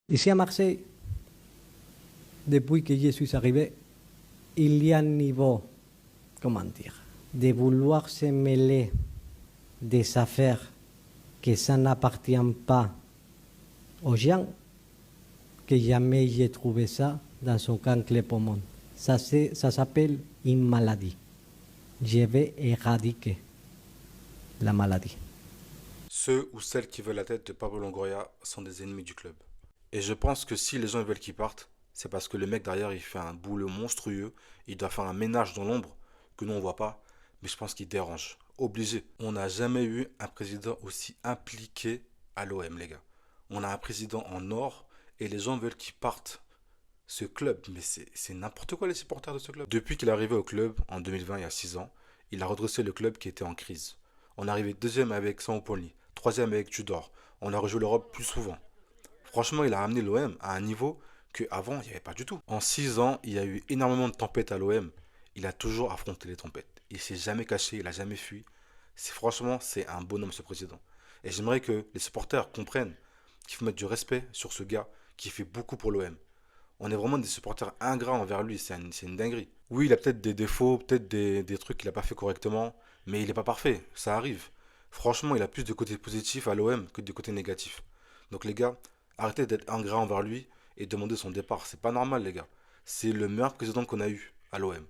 Ici à Marseille, depuis que je suis arrivé, il y a un niveau, comment dire, de vouloir se mêler des affaires que ça n'appartient pas aux gens, que jamais j'ai trouvé ça dans son camp Clépomone. Ça s'appelle une maladie. Je vais éradiquer la maladie. Ceux ou celles qui veulent la tête de Pablo Longoria sont des ennemis du club. Et je pense que si les gens veulent qu'il parte, c'est parce que le mec derrière il fait un boulot monstrueux, il doit faire un ménage dans l'ombre que nous on voit pas, mais je pense qu'il dérange. Obligé. On n'a jamais eu un président aussi impliqué à l'OM, les gars. On a un président en or et les gens veulent qu'il parte. Ce club, mais c'est n'importe quoi les supporters de ce club. Depuis qu'il est arrivé au club en 2020, il y a 6 ans, il a redressé le club qui était en crise. On est arrivé deuxième avec Sampaoli, troisième avec Tudor. On a rejoué l'Europe plus souvent. Franchement, il a ramené l'OM à un niveau qu'avant, il n'y avait pas du tout. En 6 ans, il y a eu énormément de tempêtes à l'OM. Il a toujours affronté les tempêtes. Il s'est jamais caché, il n'a jamais fui. Franchement, c'est un bonhomme ce président. Et j'aimerais que les supporters comprennent qu'il faut mettre du respect sur ce gars qui fait beaucoup pour l'OM. On est vraiment des supporters ingrats envers lui, c'est une dinguerie. Oui, il a peut-être des défauts, peut-être des trucs qu'il n'a pas fait correctement, mais il n'est pas parfait, ça arrive. Franchement, il a plus de côtés positifs à l'OM que de côtés négatifs. Donc les gars, arrêtez d'être ingrats envers lui et demandez son départ. C'est pas normal les gars. C'est le meilleur président qu'on a eu à l'OM.